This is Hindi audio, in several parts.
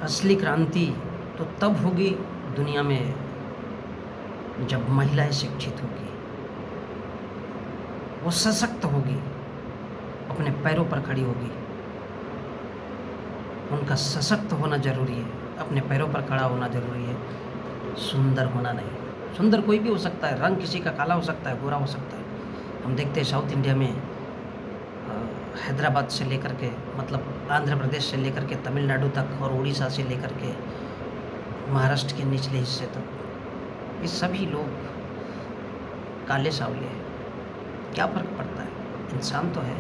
असली क्रांति तो तब होगी दुनिया में जब महिलाएं शिक्षित होगी, वो सशक्त होगी, अपने पैरों पर खड़ी होगी। उनका सशक्त होना ज़रूरी है, अपने पैरों पर खड़ा होना ज़रूरी है, सुंदर होना नहीं। सुंदर कोई भी हो सकता है, रंग किसी का काला हो सकता है, गोरा हो सकता है। हम देखते हैं साउथ इंडिया में हैदराबाद से लेकर के, मतलब आंध्र प्रदेश से लेकर के तमिलनाडु तक, और उड़ीसा से लेकर के महाराष्ट्र के निचले हिस्से तक, ये सभी लोग काले सावले हैं। क्या फ़र्क पड़ता है? इंसान तो है,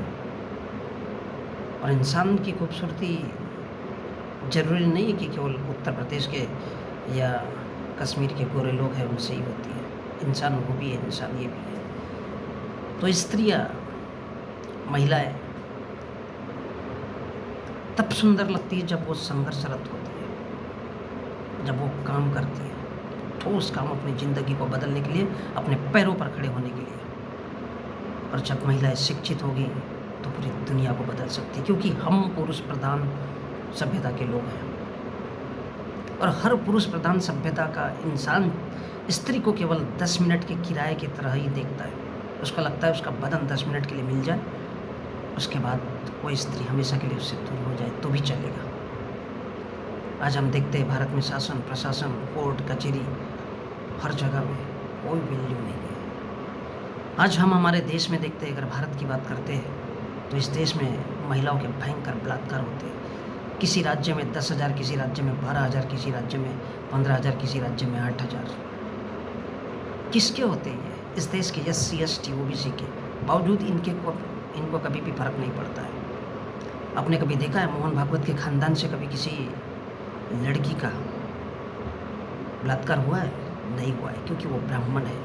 और इंसान की खूबसूरती ज़रूरी नहीं है कि केवल उत्तर प्रदेश के या कश्मीर के गोरे लोग हैं उनसे ही होती है। इंसान वो भी है, इंसान ये भी है। तो स्त्रियाँ, महिलाएं तब सुंदर लगती है जब वो संघर्षरत होती है, जब वो काम करती है, ठोस काम अपनी ज़िंदगी को बदलने के लिए, अपने पैरों पर खड़े होने के लिए। और जब महिलाएं शिक्षित होगी तो पूरी दुनिया को बदल सकती है, क्योंकि हम पुरुष प्रधान सभ्यता के लोग हैं। और हर पुरुष प्रधान सभ्यता का इंसान स्त्री को केवल 10 मिनट के किराए की तरह ही देखता है। उसको लगता है उसका बदन 10 मिनट के लिए मिल जाए, उसके बाद वो स्त्री हमेशा के लिए उससे दूर हो जाए तो भी चलेगा। आज हम देखते हैं भारत में शासन, प्रशासन, कोर्ट कचहरी, हर जगह में कोई वैल्यू नहीं है। आज हम हमारे देश में देखते हैं, अगर भारत की बात करते हैं तो इस देश में महिलाओं के भयंकर बलात्कार होते हैं। किसी राज्य में 10,000, किसी राज्य में 12,000, किसी राज्य में 15,000, किसी राज्य में 8,000। किसके होते हैं ये? इस देश के SC ST OBC के, बावजूद इनको कभी भी फर्क नहीं पड़ता है। आपने कभी देखा है मोहन भागवत के खानदान से कभी किसी लड़की का बलात्कार हुआ है? नहीं हुआ है, क्योंकि वो ब्राह्मण है।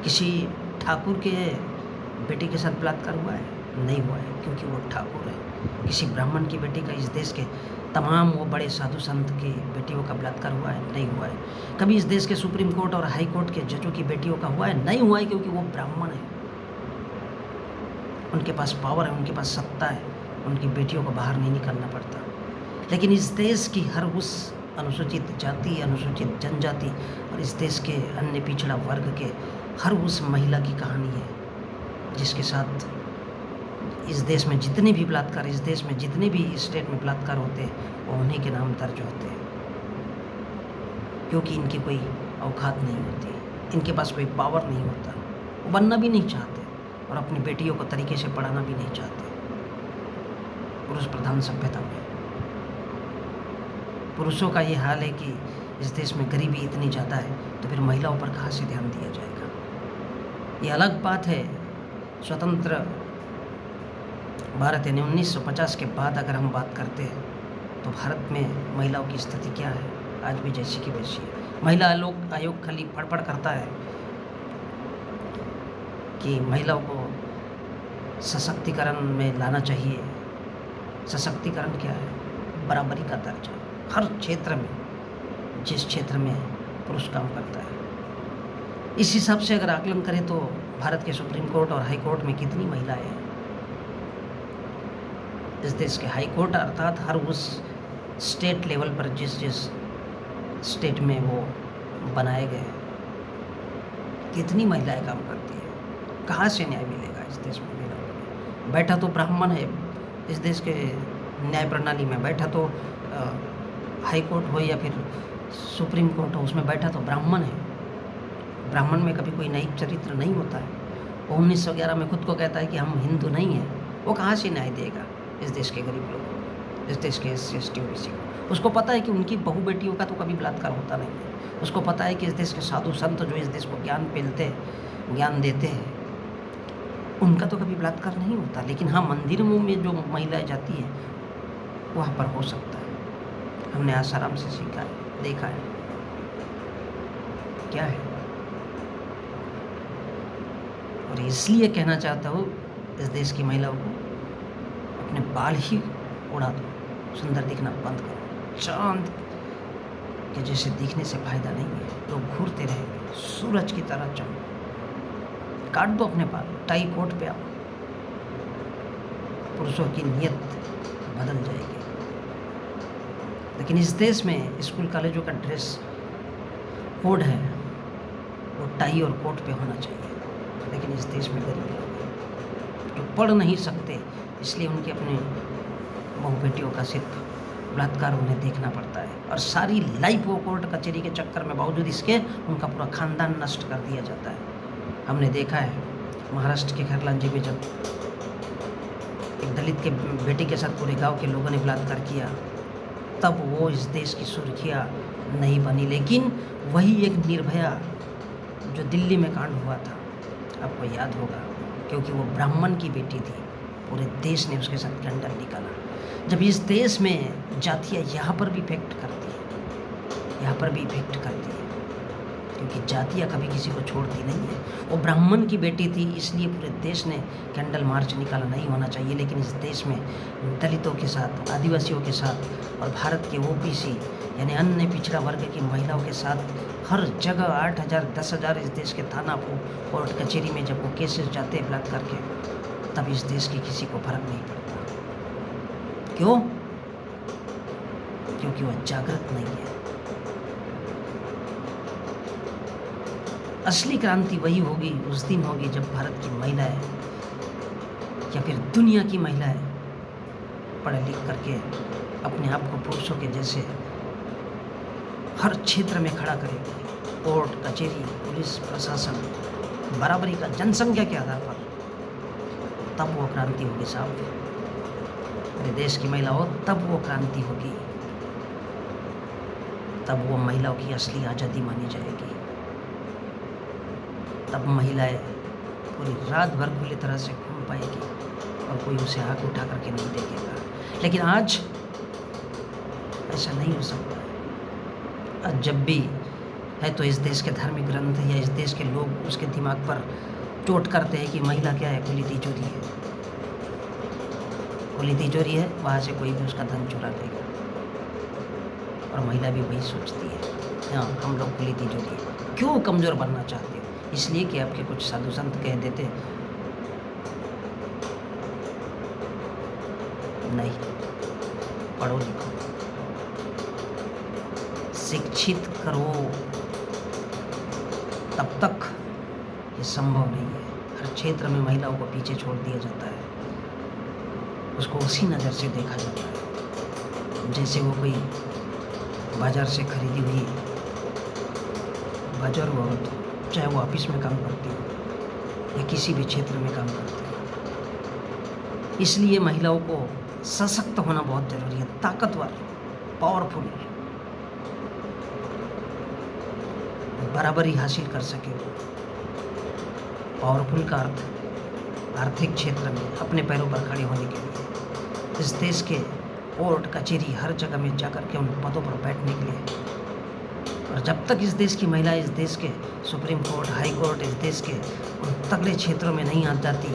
किसी ठाकुर के बेटे के साथ बलात्कार हुआ है? नहीं हुआ है, क्योंकि वो ठाकुर है। किसी ब्राह्मण की बेटी का इस देश के तमाम वो बड़े साधु संत की बेटियों का बलात्कार हुआ है? नहीं हुआ है। कभी इस देश के सुप्रीम कोर्ट और हाई कोर्ट के जजों की बेटियों का हुआ है? नहीं हुआ है, क्योंकि वो ब्राह्मण है। उनके पास पावर है, उनके पास सत्ता है, उनकी बेटियों को बाहर नहीं निकलना पड़ता। लेकिन इस देश की हर उस अनुसूचित जाति, अनुसूचित जनजाति और इस देश के अन्य पिछड़ा वर्ग के हर उस महिला की कहानी है, जिसके साथ इस देश में जितने भी बलात्कार, इस देश में जितने भी स्टेट में बलात्कार होते हैं, वो उन्हीं के नाम दर्ज होते हैं, क्योंकि इनकी कोई औकात नहीं होती, इनके पास कोई पावर नहीं होता, वो बनना भी नहीं चाहते और अपनी बेटियों को तरीके से पढ़ाना भी नहीं चाहते। पुरुष प्रधान सभ्यता में पुरुषों का ये हाल है कि इस देश में गरीबी इतनी ज़्यादा है, तो फिर महिलाओं पर कहाँ से ध्यान दिया जाएगा? ये अलग बात है। स्वतंत्र भारत यानी 1950 के बाद अगर हम बात करते हैं तो भारत में महिलाओं की स्थिति क्या है? आज भी जैसी की वैसी है। महिला आयोग खाली पढ़ करता है कि महिलाओं को सशक्तिकरण में लाना चाहिए। सशक्तिकरण क्या है? बराबरी का दर्जा हर क्षेत्र में, जिस क्षेत्र में पुरुष काम करता है। इस हिसाब से अगर आकलन करें तो भारत के सुप्रीम कोर्ट और हाई कोर्ट में कितनी महिलाएं हैं? इस देश के हाई कोर्ट अर्थात हर उस स्टेट लेवल पर जिस स्टेट में वो बनाए गए, कितनी महिलाएं काम करती है? कहाँ से न्याय मिलेगा इस देश में महिलाओं को? बैठा तो ब्राह्मण है इस देश के न्याय प्रणाली में, बैठा तो हाई कोर्ट हो या फिर सुप्रीम कोर्ट हो, उसमें बैठा तो ब्राह्मण है। ब्राह्मण में कभी कोई न्यायिक चरित्र नहीं होता है। वो 1911 में खुद को कहता है कि हम हिंदू नहीं हैं। वो कहाँ से न्याय देगा इस देश के गरीब लोगों को, इस देश के SC ST OBC को? उसको पता है कि उनकी बहु बेटियों का तो कभी बलात्कार होता नहीं है। उसको पता है कि इस देश के साधु संत जो इस देश को ज्ञान पेलते हैं, ज्ञान देते हैं, उनका तो कभी बलात्कार नहीं होता। लेकिन हाँ, मंदिरों में जो महिलाएं जाती हैं वहाँ पर हो सकता है। हमने आसाराम से सीखा है, देखा है क्या है। और इसलिए कहना चाहता हूँ इस देश की महिलाओं को, अपने बाल ही उड़ा दो, सुंदर दिखना बंद करो। चांद के जैसे दिखने से फायदा नहीं है, लोग घूरते रहेंगे, सूरज की तरह चमको। काट दो अपने बाल, टाई कोट पे आओ, पुरुषों की नीयत बदल जाएगी। लेकिन इस देश में स्कूल कॉलेजों का ड्रेस कोड है, वो टाई और कोट पे होना चाहिए। लेकिन इस देश में गरीब लोग हैं जो पढ़ नहीं सकते, इसलिए उनके अपने बहू बेटियों का सिर्फ बलात्कार उन्हें देखना पड़ता है, और सारी लाइफ वो कोर्ट कचहरी के चक्कर में बावजूद इसके उनका पूरा खानदान नष्ट कर दिया जाता है। हमने देखा है महाराष्ट्र के खरलांजी में जब एक दलित के बेटी के साथ पूरे गांव के लोगों ने बलात्कार किया, तब वो इस देश की सुर्खियाँ नहीं बनी। लेकिन वही एक निर्भया जो दिल्ली में कांड हुआ था, आपको याद होगा, क्योंकि वो ब्राह्मण की बेटी थी, पूरे देश ने उसके साथ कैंडल निकाला। जब इस देश में जातियाँ यहाँ पर भी इफेक्ट करती है, यहाँ पर भी इफेक्ट करती है, क्योंकि जातियाँ कभी किसी को छोड़ती नहीं है। वो ब्राह्मण की बेटी थी, इसलिए पूरे देश ने कैंडल मार्च निकाला। नहीं होना चाहिए, लेकिन इस देश में दलितों के साथ, आदिवासियों के साथ और भारत के ओबीसी यानी अन्य पिछड़ा वर्ग की महिलाओं के साथ हर जगह 8,000 10,000 इस देश के थाना को कोर्ट कचहरी में जब वो केसेस जाते हैं बलात्कार के, तब इस देश की किसी को फर्क नहीं पड़ता। क्यों? क्योंकि वह जागृत नहीं है। असली क्रांति वही होगी, उस दिन होगी जब भारत की महिलाएं या फिर दुनिया की महिलाएं पढ़ लिख करके अपने आप को पुरुषों के जैसे हर क्षेत्र में खड़ा करेगी। कोर्ट कचहरी, पुलिस प्रशासन, बराबरी का जनसंख्या के आधार पर, तब वो क्रांति होगी साहब। मेरे देश की महिला हो तब वो क्रांति होगी, तब वो महिलाओं की असली आज़ादी मानी जाएगी। तब महिलाएं पूरी रात भर खुली तरह से घूम पाएगी और कोई उसे आँख उठा करके नहीं देखेगा। लेकिन आज ऐसा नहीं हो सकता। आज जब भी है तो इस देश के धार्मिक ग्रंथ या इस देश के लोग उसके दिमाग पर चोट करते हैं कि महिला क्या है, खुली तिजोरी है। खुली तिजोरी है, वहाँ से कोई भी उसका धन चुरा लेगा, और महिला भी वही सोचती है, हाँ हम लोग खुली तिजोरी है। क्यों कमज़ोर बनना चाहते हो? इसलिए कि आपके कुछ साधु संत कह देते नहीं, पढ़ो लिखो, शिक्षित करो, तब तक ये संभव नहीं है। हर क्षेत्र में महिलाओं को पीछे छोड़ दिया जाता है, उसको उसी नज़र से देखा जाता है जैसे वो कोई बाजार से खरीदी हुई बाजार औरत हो, चाहे वो ऑफिस में काम करती हो या किसी भी क्षेत्र में काम करती हो। इसलिए महिलाओं को सशक्त होना बहुत ज़रूरी है, ताकतवर, पावरफुल, बराबरी हासिल कर सके। पावरफुल का अर्थ आर्थिक क्षेत्र में अपने पैरों पर खड़े होने के लिए, इस देश के कोर्ट कचहरी हर जगह में जाकर के उन पदों पर बैठने के लिए। और जब तक इस देश की महिला इस देश के सुप्रीम कोर्ट, हाई कोर्ट, इस देश के उन तगड़े क्षेत्रों में नहीं आ जाती,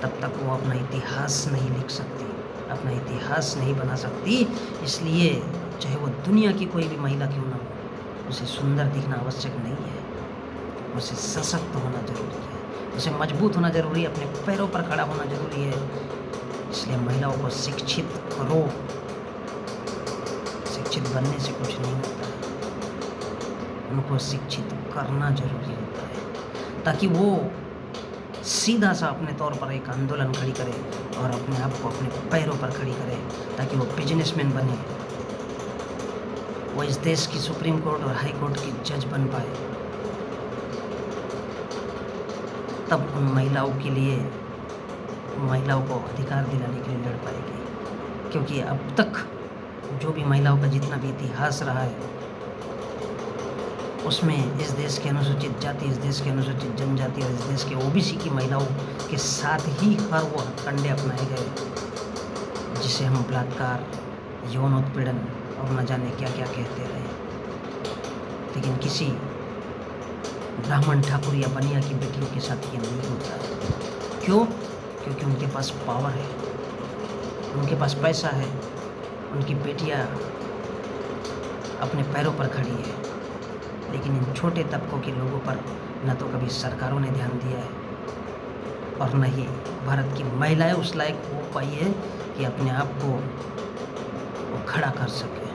तब तक वो अपना इतिहास नहीं लिख सकती, अपना इतिहास नहीं बना सकती। इसलिए चाहे वो दुनिया की कोई भी महिला क्यों ना हो, उसे सुंदर दिखना आवश्यक नहीं है, उसे सशक्त होना जरूरी है, उसे मजबूत होना जरूरी है, अपने पैरों पर खड़ा होना जरूरी है। इसलिए महिलाओं को शिक्षित करो। शिक्षित बनने से कुछ नहीं होता है, उनको शिक्षित करना जरूरी होता है, ताकि वो सीधा सा अपने तौर पर एक आंदोलन खड़ी करे और अपने आप को अपने पैरों पर खड़ी करे, ताकि वो बिजनेसमैन बने, वो इस देश की सुप्रीम कोर्ट और हाई कोर्ट की जज बन पाए। तब उन महिलाओं के लिए, महिलाओं को अधिकार दिलाने के लिए लड़ पाएगी। क्योंकि अब तक जो भी महिलाओं का जितना भी इतिहास रहा है, उसमें इस देश के अनुसूचित जाति, इस देश के अनुसूचित जनजाति और इस देश के ओबीसी की महिलाओं के साथ ही हर वो हथकंडे अपनाए गए जिसे हम बलात्कार, यौन उत्पीड़न और न जाने क्या क्या कहते रहे। लेकिन किसी ब्राह्मण, ठाकुर या बनिया की बेटियों के साथ ये नहीं होता। क्यों? क्योंकि उनके पास पावर है, उनके पास पैसा है, उनकी बेटियां अपने पैरों पर खड़ी है। लेकिन इन छोटे तबकों के लोगों पर न तो कभी सरकारों ने ध्यान दिया है और न ही भारत की महिलाएं उस लायक हो पाई है कि अपने आप को वो खड़ा कर सके।